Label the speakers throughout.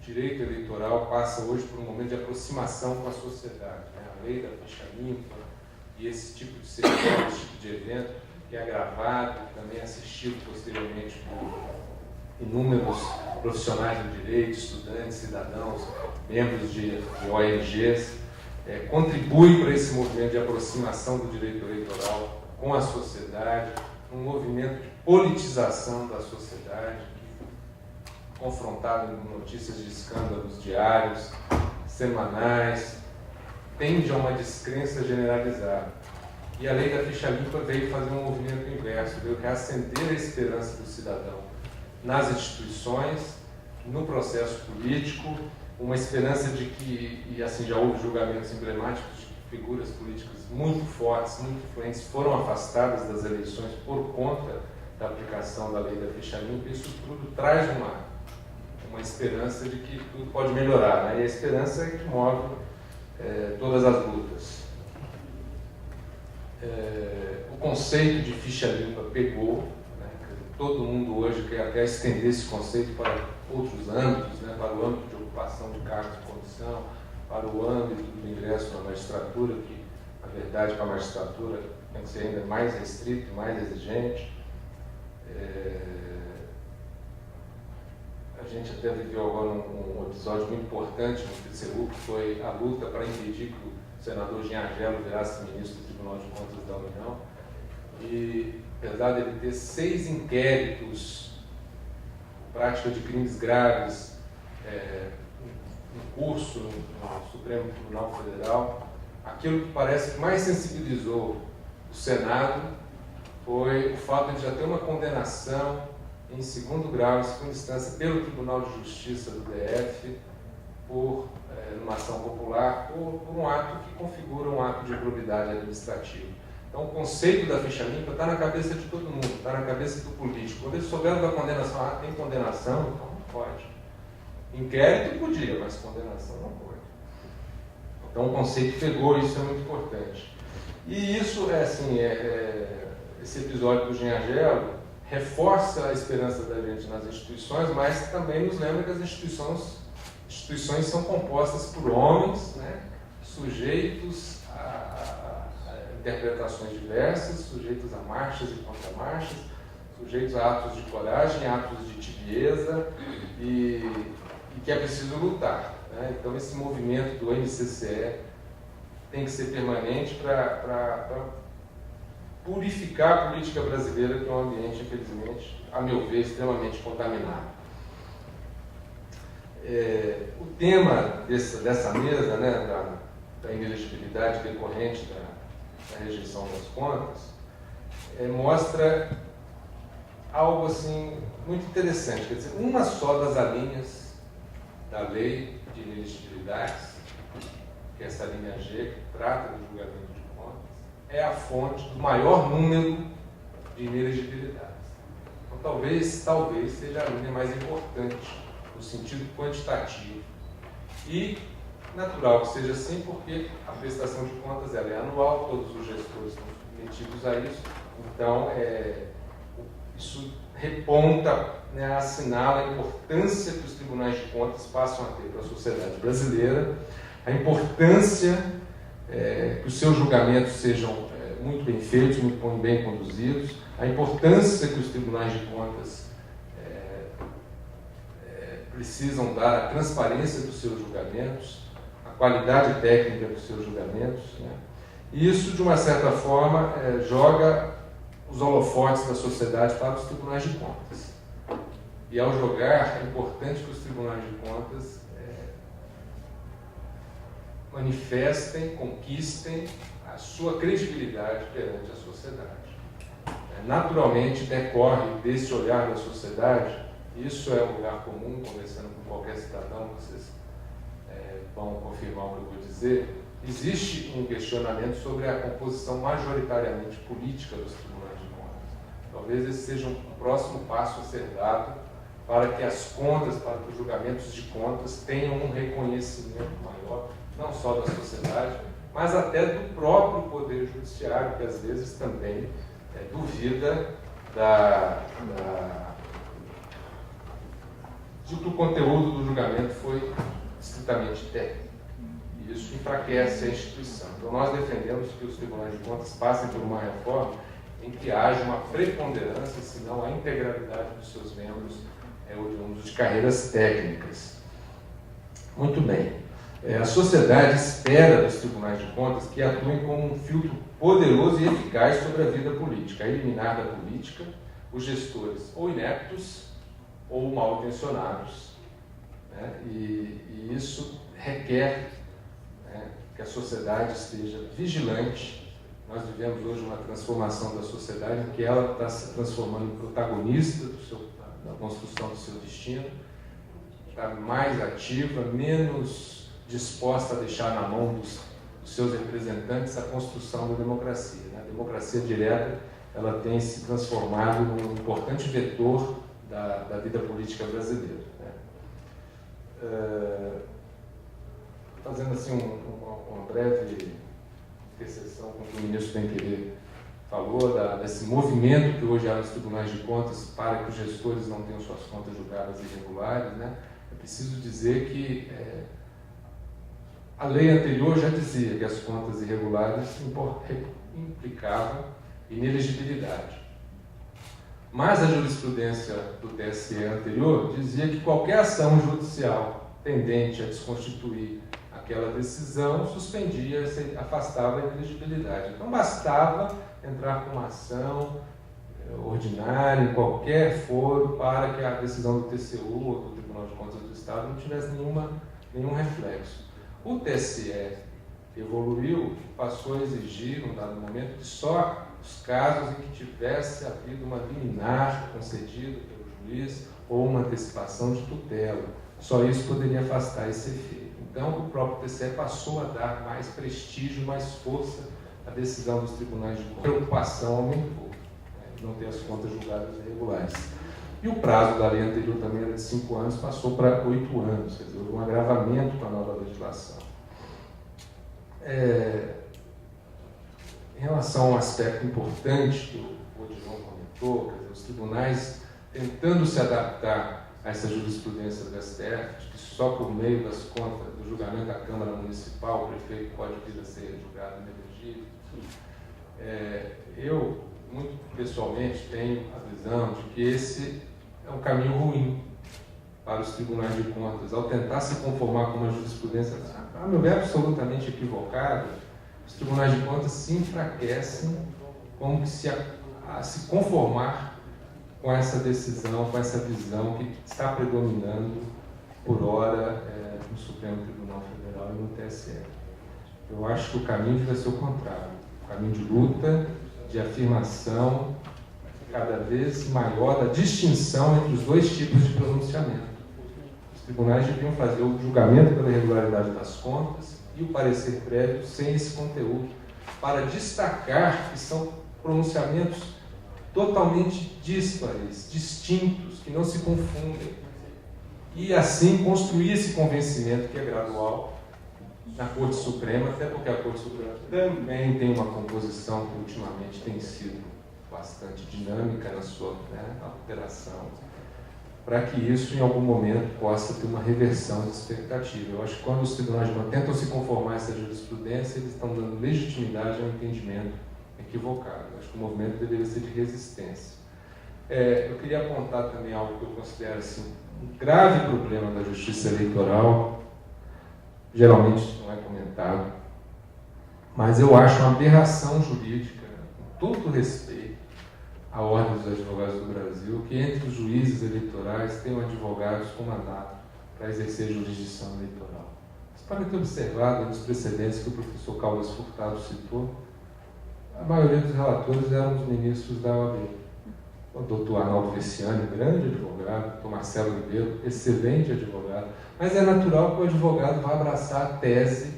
Speaker 1: direito eleitoral passa hoje por um momento de aproximação com a sociedade, né? A lei da ficha limpa e esse tipo de cerimônia, esse tipo de evento, que é gravado e também assistido posteriormente por inúmeros profissionais do direito, estudantes, cidadãos, membros de ONGs, contribui para esse movimento de aproximação do direito eleitoral com a sociedade, um movimento de politização da sociedade, confrontado com notícias de escândalos diários, semanais, tende a uma descrença generalizada. E a lei da ficha limpa veio fazer um movimento inverso, veio reacender a esperança do cidadão nas instituições, no processo político, uma esperança de que, e assim já houve julgamentos emblemáticos de que figuras políticas muito fortes, muito influentes, foram afastadas das eleições por conta da aplicação da lei da ficha limpa. Isso tudo traz uma esperança de que tudo pode melhorar, né? E a esperança é que move todas as lutas. O conceito de ficha limpa pegou, né? Todo mundo hoje quer estender esse conceito para outros âmbitos, né? Para o âmbito de ocupação de cargos de condição, para o âmbito do ingresso na magistratura, que, na verdade, para a magistratura tem que ser ainda mais restrito, mais exigente. A gente até viveu agora um episódio muito importante no TCU, que foi a luta para impedir que o senador Jean Argello virasse ministro do Tribunal de Contas da União. E, apesar dele ter 6 inquéritos por prática de crimes graves em curso no Supremo Tribunal Federal, aquilo que parece que mais sensibilizou o Senado foi o fato de já ter uma condenação em segundo grau, em segunda instância, pelo Tribunal de Justiça do DF, por numa ação popular, por um ato que configura um ato de improbidade administrativa. Então, o conceito da ficha limpa está na cabeça de todo mundo, está na cabeça do político. Quando eles souberam da condenação, tem condenação, então não pode. Inquérito podia, mas condenação não pode. Então, o conceito pegou, isso é muito importante. E isso, esse episódio do Jean Argello reforça a esperança da gente nas instituições, mas também nos lembra que as instituições são compostas por homens, né, sujeitos a interpretações diversas, sujeitos a marchas e contramarchas, sujeitos a atos de coragem, atos de tibieza, e que é preciso lutar, né? Então, esse movimento do MCCE tem que ser permanente para purificar a política brasileira, que é um ambiente, infelizmente, a meu ver, extremamente contaminado. O tema dessa mesa, né, da inelegibilidade decorrente da rejeição das contas, mostra algo assim muito interessante. Quer dizer, uma só das alíneas da lei de inelegibilidades, que é essa linha G, que trata do julgamento de contas, é a fonte do maior número de inelegibilidades. Então, talvez seja a linha mais importante, no sentido quantitativo. E natural que seja assim, porque a prestação de contas ela é anual, todos os gestores estão submetidos a isso. Então, isso reponta, né, assinala a importância que os tribunais de contas passam a ter para a sociedade brasileira, a importância que os seus julgamentos sejam muito bem feitos, muito bem conduzidos, a importância que os tribunais de contas precisam dar à transparência dos seus julgamentos, à qualidade técnica dos seus julgamentos, né? E isso, de uma certa forma, joga os holofotes da sociedade para os tribunais de contas. E, ao jogar, é importante que os tribunais de contas manifestem, conquistem a sua credibilidade perante a sociedade. Naturalmente, decorre desse olhar da sociedade. Isso é um lugar comum, conversando com qualquer cidadão, vocês vão confirmar o que eu vou dizer. Existe um questionamento sobre a composição majoritariamente política dos tribunais de contas. Talvez esse seja um próximo passo a ser dado para que as contas, para que os julgamentos de contas tenham um reconhecimento maior, não só da sociedade, mas até do próprio Poder Judiciário, que às vezes também de que o conteúdo do julgamento foi estritamente técnico. E isso enfraquece a instituição. Então, nós defendemos que os tribunais de contas passem por uma reforma em que haja uma preponderância, se não a integralidade dos seus membros oriundos de carreiras técnicas. Muito bem. A sociedade espera dos tribunais de contas que atuem como um filtro poderoso e eficaz sobre a vida política, a eliminar da política os gestores ou ineptos ou mal intencionados. Né? E isso requer, né, que a sociedade esteja vigilante. Nós vivemos hoje uma transformação da sociedade em que ela está se transformando em protagonista da construção do seu destino, está mais ativa, menos disposta a deixar na mão dos seus representantes a construção da democracia. Né? A democracia direta ela tem se transformado num importante vetor da vida política brasileira. Né? Fazendo assim uma breve interseção com o que o ministro Bem-Querer falou, desse movimento que hoje há nos tribunais de contas para que os gestores não tenham suas contas julgadas irregulares, né? É preciso dizer que a lei anterior já dizia que as contas irregulares implicavam inelegibilidade. Mas a jurisprudência do TSE anterior dizia que qualquer ação judicial tendente a desconstituir aquela decisão suspendia, afastava a inelegibilidade. Então bastava entrar com uma ação ordinária em qualquer foro para que a decisão do TCU ou do Tribunal de Contas do Estado não tivesse nenhum reflexo. O TSE evoluiu, passou a exigir, num dado momento, que só os casos em que tivesse havido uma liminar concedida pelo juiz ou uma antecipação de tutela, só isso poderia afastar esse efeito. Então, o próprio TSE passou a dar mais prestígio, mais força à decisão dos tribunais de contas. A preocupação aumentou, né, não ter as contas julgadas irregulares. E o prazo da lei anterior também era de 5 anos, passou para 8 anos, quer dizer, houve um agravamento com a nova legislação. Em relação a um aspecto importante que o Odilon comentou, quer dizer, os tribunais tentando se adaptar a essa jurisprudência do STF, de que só por meio das contas do julgamento da Câmara Municipal o prefeito pode vir a ser julgado inelegível. Eu, muito pessoalmente, tenho a visão de que esse é um caminho ruim para os tribunais de contas. Ao tentar se conformar com uma jurisprudência, a meu ver, absolutamente equivocada, os tribunais de contas se enfraquecem como que se conformar com essa decisão, com essa visão que está predominando por hora no Supremo Tribunal Federal e no TSE. Eu acho que o caminho deve ser o contrário, o caminho de luta, de afirmação cada vez maior da distinção entre os dois tipos de pronunciamento. Os tribunais deviam fazer o julgamento pela irregularidade das contas e o parecer prévio sem esse conteúdo, para destacar que são pronunciamentos totalmente díspares, distintos, que não se confundem. E assim construir esse convencimento que é gradual na Corte Suprema, até porque a Corte Suprema também tem uma composição que ultimamente tem sido bastante dinâmica na sua alteração, para que isso em algum momento possa ter uma reversão de expectativa. Eu acho que quando os tribunais tentam se conformar a essa jurisprudência, eles estão dando legitimidade ao entendimento equivocado. Eu acho que o movimento deveria ser de resistência. Eu queria apontar também algo que eu considero assim, um grave problema da justiça eleitoral, geralmente não é comentado, mas eu acho uma aberração jurídica, com todo respeito à Ordem dos Advogados do Brasil, que entre os juízes eleitorais tenham advogados com mandato para exercer jurisdição eleitoral. Vocês podem ter observado nos precedentes que o professor Carlos Furtado citou, a maioria dos relatores eram os ministros da OAB. O doutor Arnaldo Veciani, grande advogado, o doutor Marcelo Ribeiro, excelente advogado, mas é natural que o advogado vá abraçar a tese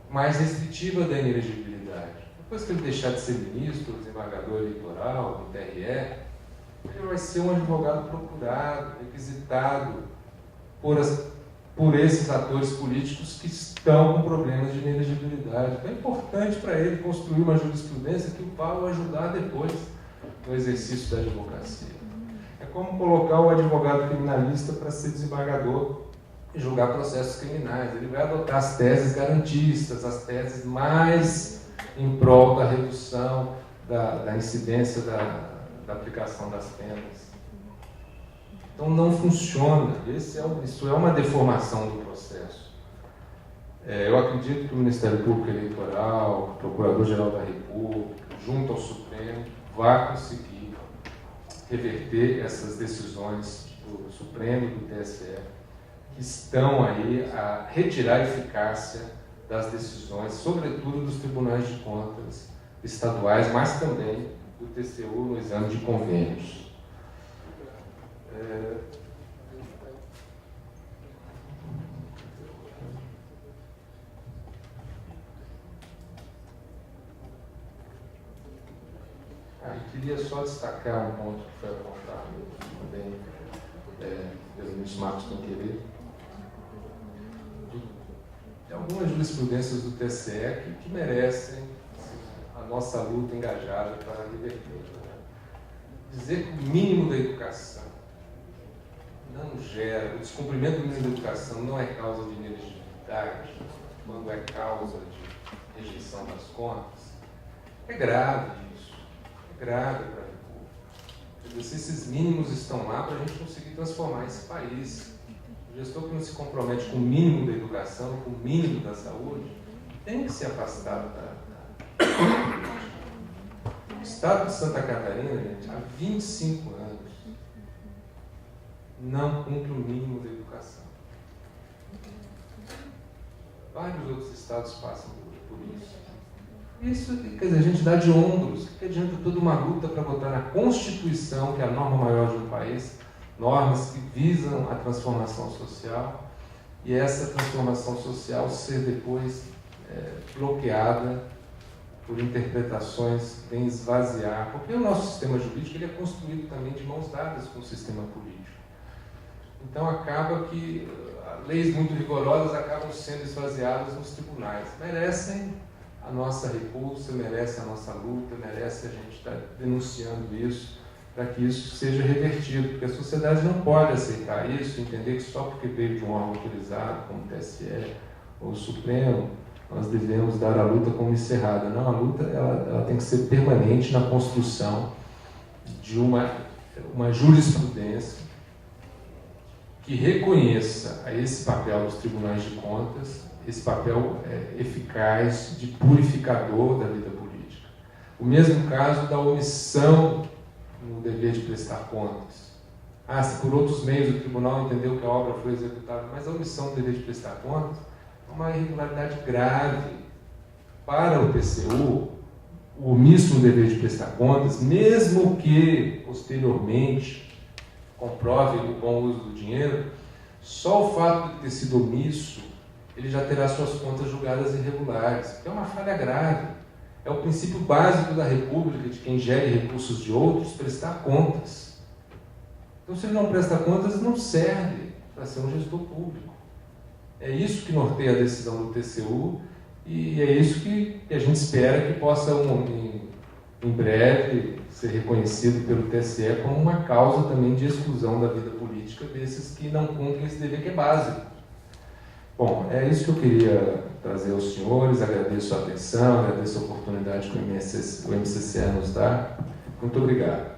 Speaker 1: mais restritiva da inelegibilidade. Depois que ele deixar de ser ministro, desembargador eleitoral, do TRE, ele vai ser um advogado procurado, requisitado por esses atores políticos que estão com problemas de inelegibilidade. Então é importante para ele construir uma jurisprudência que o vá ajudar depois no exercício da advocacia. É como colocar o advogado criminalista para ser desembargador e julgar processos criminais. Ele vai adotar as teses garantistas, as teses mais em prol da redução da incidência da aplicação das penas. Então não funciona. Isso é uma deformação do processo. Eu acredito que o Ministério Público Eleitoral, o Procurador-Geral da República, junto ao Supremo, vai conseguir reverter essas decisões do Supremo e do TSE, que estão aí a retirar a eficácia das decisões, sobretudo dos tribunais de contas estaduais, mas também do TCU no exame de convênios. Eu queria só destacar um ponto que foi apontado também pelo ministro Marcos Pinqueira. Tem algumas jurisprudências do TSE que merecem a nossa luta engajada para reverter. Dizer que o mínimo da educação não gera, o descumprimento do mínimo da educação não é causa de inelegibilidade, quando é causa de rejeição das contas, é grave isso, é grave para a República. Se esses mínimos estão lá para a gente conseguir transformar esse país. O gestor que não se compromete com o mínimo da educação, com o mínimo da saúde, tem que se afastar da O Estado de Santa Catarina, gente, há 25 anos, não cumpre o mínimo da educação. Vários outros estados passam por isso. Isso, quer dizer, a gente dá de ombros. O que adianta toda uma luta para botar na Constituição, que é a norma maior de um país, normas que visam a transformação social, e essa transformação social ser depois bloqueada por interpretações que vêm esvaziar, porque o nosso sistema jurídico ele é construído também de mãos dadas com o sistema político. Então acaba que leis muito rigorosas acabam sendo esvaziadas nos tribunais. Merecem a nossa repulsa, merece a nossa luta, merece a gente estar denunciando isso, para que isso seja revertido, porque a sociedade não pode aceitar isso, entender que só porque veio de um órgão autorizado, como o TSE ou o Supremo, nós devemos dar a luta como encerrada. Não, a luta ela tem que ser permanente na construção de uma jurisprudência que reconheça esse papel dos tribunais de contas, esse papel eficaz de purificador da vida política. O mesmo caso da omissão no dever de prestar contas. Se por outros meios o tribunal entendeu que a obra foi executada, mas a omissão do dever de prestar contas é uma irregularidade grave. Para o TCU, o omisso no dever de prestar contas, mesmo que posteriormente comprove o bom uso do dinheiro, só o fato de ter sido omisso, ele já terá suas contas julgadas irregulares, que é uma falha grave. É o princípio básico da República, de quem gere recursos de outros, prestar contas. Então, se ele não presta contas, não serve para ser um gestor público. É isso que norteia a decisão do TCU e é isso que a gente espera que possa, em breve, ser reconhecido pelo TSE como uma causa também de exclusão da vida política desses que não cumprem esse dever que é básico. Bom, é isso que eu queria trazer aos senhores. Agradeço a atenção, agradeço a oportunidade que o MCCE nos dá. Muito obrigado.